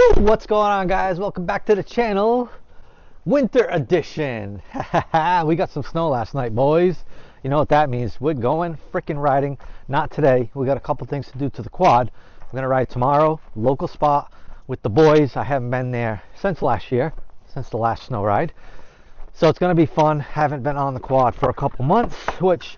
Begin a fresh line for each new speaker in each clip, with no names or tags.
Woo! What's going on, guys? Welcome back to the channel. Winter edition. We got some snow last night, boys. You know what that means. We're going freaking riding. Not today. We got a couple things to do to the quad. We're going to ride tomorrow, local spot with the boys. I haven't been there since last year, since the last snow ride. So it's going to be fun. Haven't been on the quad for a couple months, which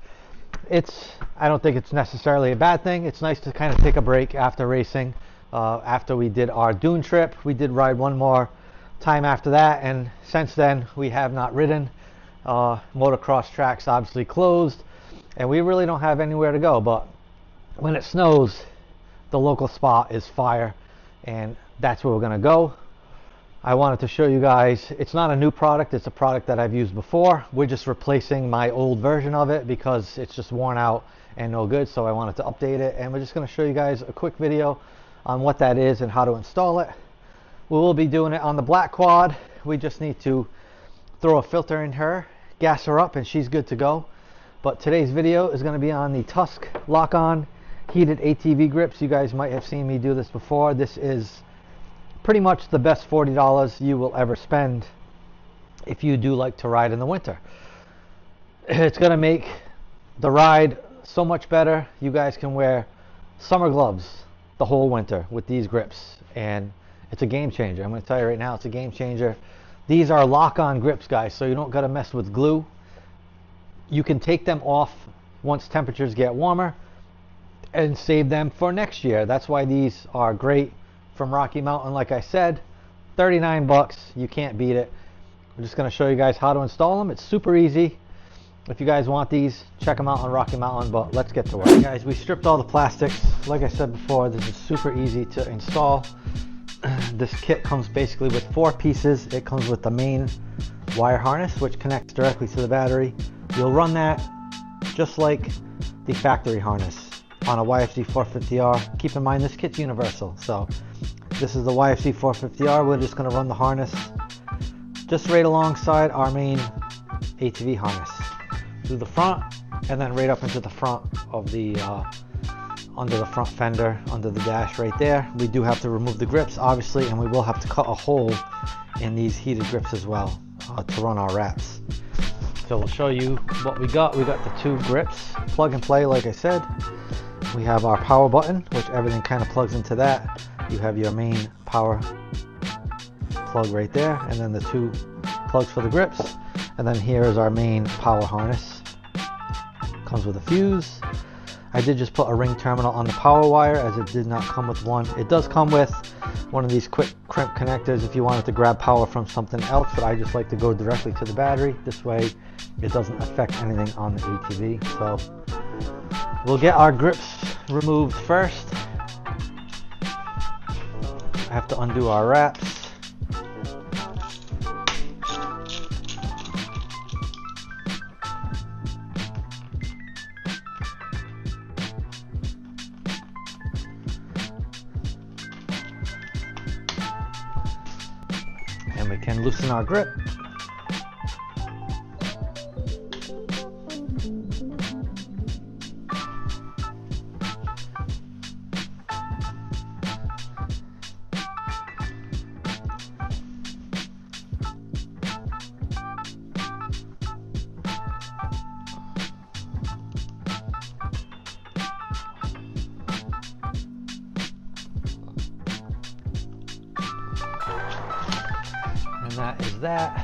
I don't think it's necessarily a bad thing. It's nice to kind of take a break after racing. After we did our dune trip, we did ride one more time after that, and since then we have not ridden. Motocross tracks obviously closed, and we really don't have anywhere to go. But when it snows, the local spot is fire, and that's where we're going to go. I wanted to show you guys, it's not a new product, it's a product that I've used before. We're just replacing my old version of it because it's just worn out and no good, so I wanted to update it, and we're just going to show you guys a quick video on what that is and how to install it. We will be doing it on the black quad. We just need to throw a filter in her, gas her up, and she's good to go. But today's video is going to be on the Tusk lock-on heated ATV grips. You guys might have seen me do this before. This is pretty much the best $40 you will ever spend if you do like to ride in the winter. It's going to make the ride so much better. You guys can wear summer gloves the whole winter with these grips, and it's a game changer. I'm going to tell you right now, it's a game changer. These are lock-on grips, guys, so you don't got to mess with glue. You can take them off once temperatures get warmer and save them for next year. That's why these are great from Rockymountain. Like I said, 39 bucks, you can't beat it. I'm just going to show you guys how to install them. It's super easy. If you guys want these, check them out on Rockymountain, but let's get to work. Guys, we stripped all the plastics. Like I said before, this is super easy to install. This kit comes basically with 4 pieces. It comes with the main wire harness, which connects directly to the battery. You'll run that just like the factory harness on a Yfz450r. Keep in mind, this kit's universal. So this is the Yfz450r. We're just going to run the harness just right alongside our main ATV harness through the front, and then right up into the front of the under the front fender, under the dash right there. We do have to remove the grips, obviously, and we will have to cut a hole in these heated grips as well to run our wraps. So we'll show you what we got. We got the 2 grips, plug and play, like I said. We have our power button, which everything kind of plugs into that. You have your main power plug right there, and then the 2 plugs for the grips. And then here is our main power harness. Comes with a fuse. I did just put a ring terminal on the power wire, as it did not come with one. It does come with one of these quick crimp connectors if you wanted to grab power from something else, but I just like to go directly to the battery. This way it doesn't affect anything on the ATV. So we'll get our grips removed first. I have to undo our wraps. And we can loosen our grip. And that is that.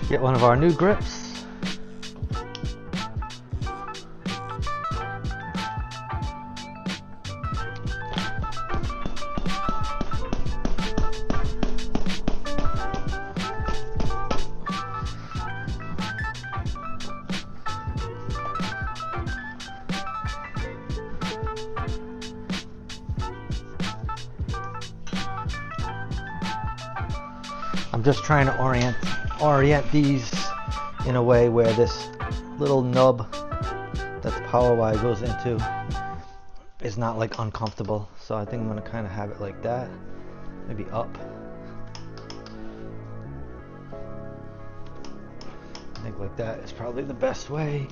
Get one of our new grips. I'm just trying to orient these in a way where this little nub that the power wire goes into is not like uncomfortable. So I think I'm going to kind of have it like that, maybe up. I think like that is probably the best way.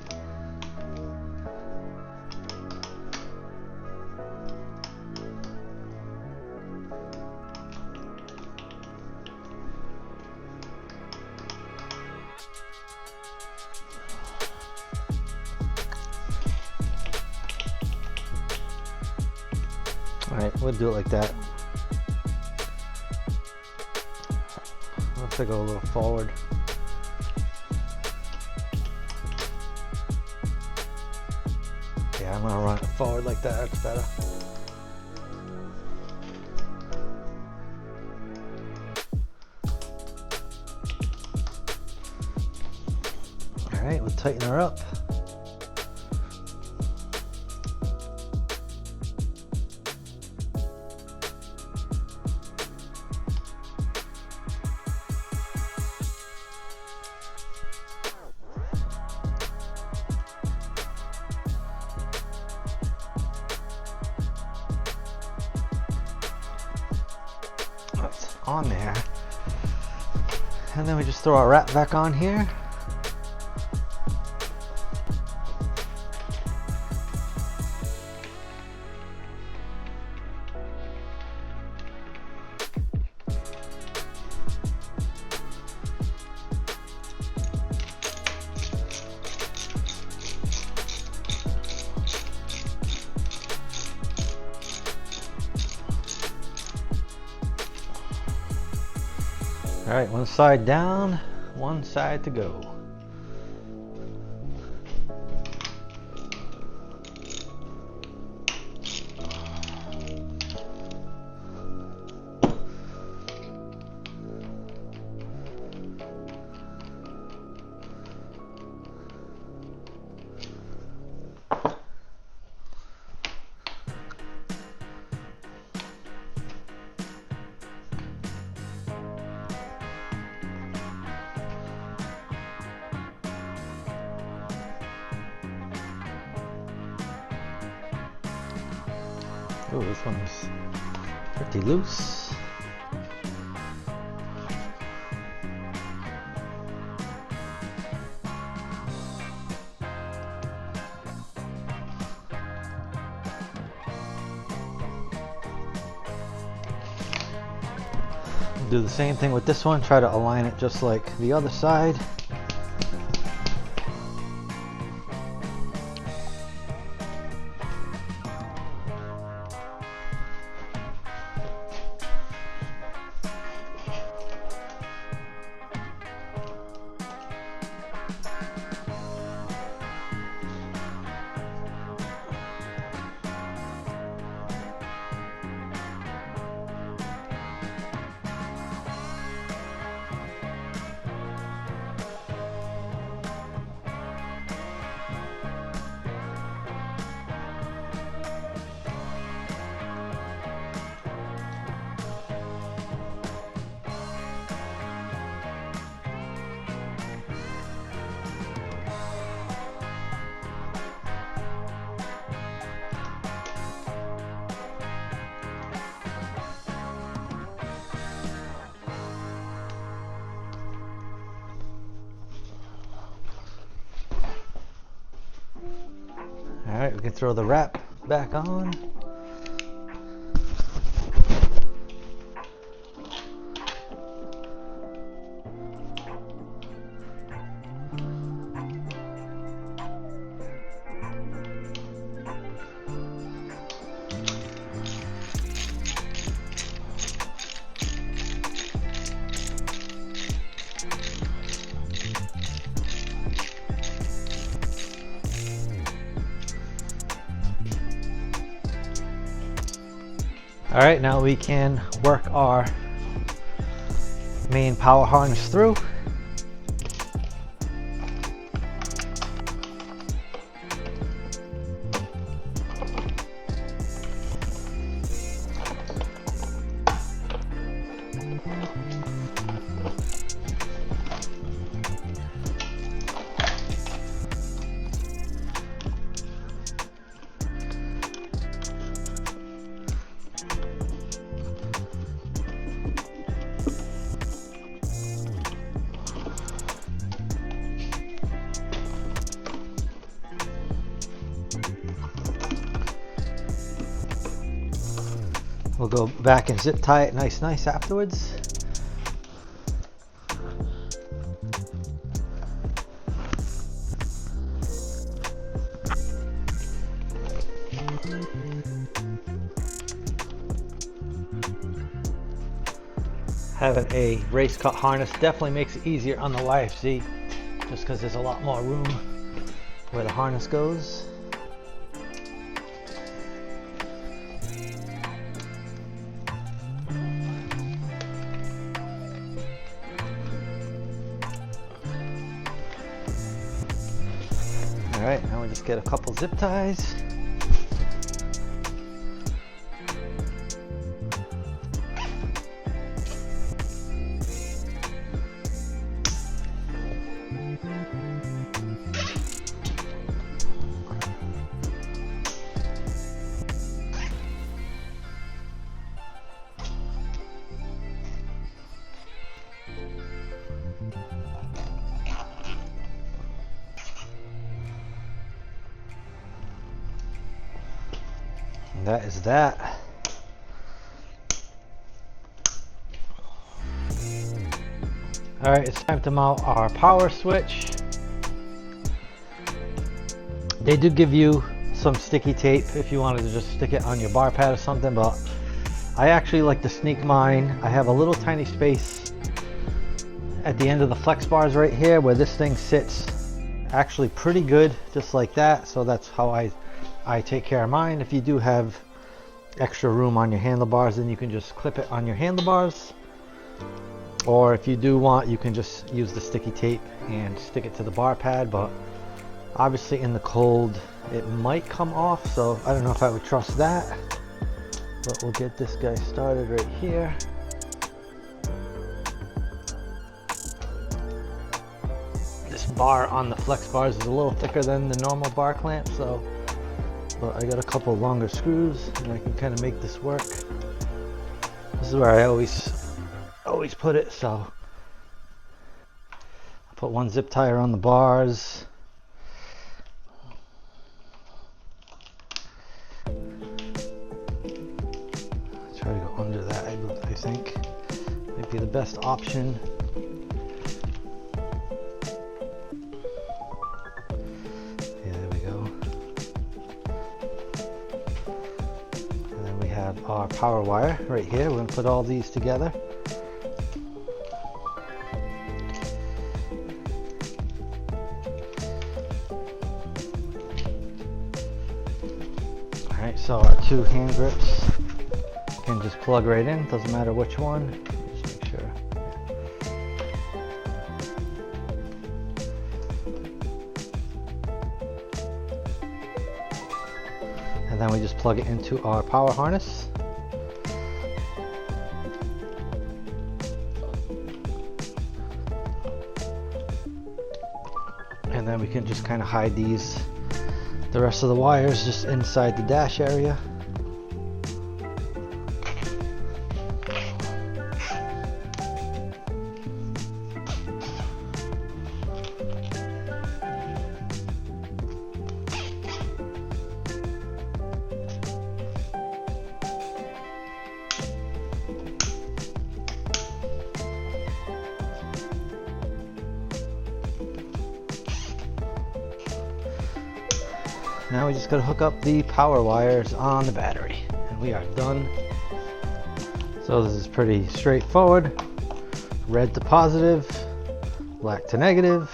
Alright, we'll do it like that. Let's go a little forward. Yeah, I'm gonna run it forward like that, that's better. Alright, we'll tighten her up. That's on there. And then we just throw our wrap back on here. All right, one side down, one side to go. Oh, this one's pretty loose. Do the same thing with this one, try to align it just like the other side. Alright, we can throw the wrap back on. All right, now we can work our main power harness through. We'll go back and zip tie it nice afterwards. having a race cut harness definitely makes it easier on the YFZ, just because there's a lot more room where the harness goes. Alright, now we just get a couple zip ties. That is that. Alright, it's time to mount our power switch. They do give you some sticky tape if you wanted to just stick it on your bar pad or something, but I actually like to sneak mine. I have a little tiny space at the end of the flex bars right here where this thing sits actually pretty good, just like that. So that's how I take care of mine. If you do have extra room on your handlebars, then you can just clip it on your handlebars, or if you do want, you can just use the sticky tape and stick it to the bar pad. But obviously in the cold it might come off, so I don't know if I would trust that, but we'll get this guy started right here. This bar on the flex bars is a little thicker than the normal bar clamp, so but I got a couple longer screws and I can kind of make this work. This is where I always put it, so I put one zip tie on the bars. Try to go under that, I think might be the best option. Our power wire right here. We're going to put all these together. Alright, so our two hand grips can just plug right in, doesn't matter which one. Just make sure. And then we just plug it into our power harness. And then we can just kind of hide the rest of the wires just inside the dash area. Now we just got to hook up the power wires on the battery and we are done. So this is pretty straightforward. Red to positive, black to negative.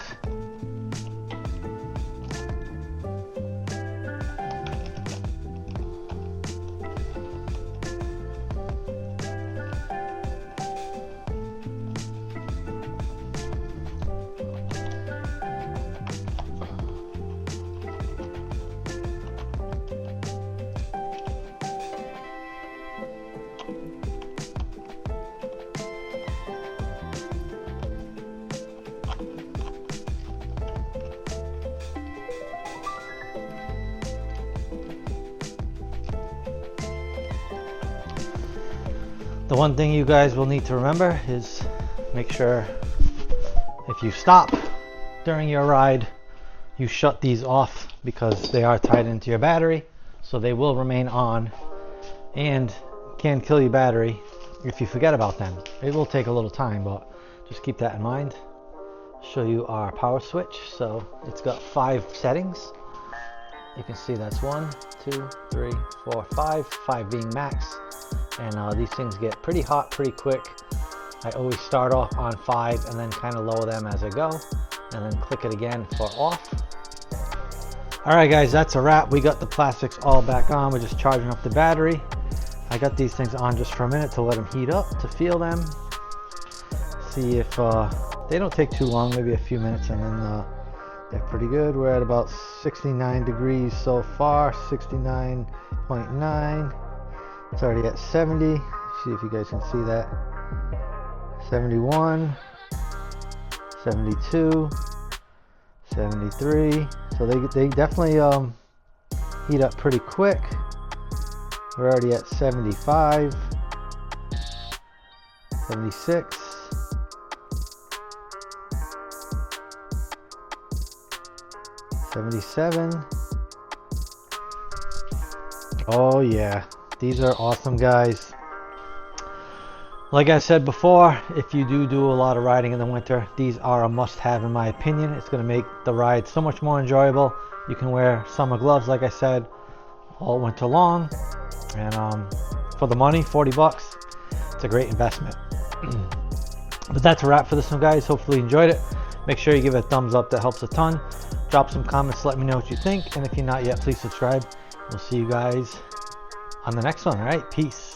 The one thing you guys will need to remember is make sure if you stop during your ride, you shut these off because they are tied into your battery, so they will remain on and can kill your battery if you forget about them. It will take a little time, but just keep that in mind. Show you our power switch. So it's got 5 settings. You can see that's 1, 2, 3, 4, 5 being max. And these things get pretty hot pretty quick. I always start off on 5 and then kind of lower them as I go, and then click it again for off. Alright guys, that's a wrap. We got the plastics all back on. We're just charging up the battery. I got these things on just for a minute to let them heat up, to feel them. See if they don't take too long, maybe a few minutes, and then they're pretty good. We're at about 69 degrees so far, 69.9. It's already at 70. See if you guys can see that. 71, 72, 73. So they definitely heat up pretty quick. We're already at 75, 76, 77. Oh yeah, these are awesome, guys. Like I said before, if you do a lot of riding in the winter, these are a must-have in my opinion. It's going to make the ride so much more enjoyable. You can wear summer gloves, like I said, all winter long, and for the money, 40 bucks, it's a great investment. But that's a wrap for this one, guys. Hopefully you enjoyed it. Make sure you give it a thumbs up, that helps a ton. Drop some comments, let me know what you think, and if you're not yet, please subscribe. We'll see you guys on the next one. All right, peace.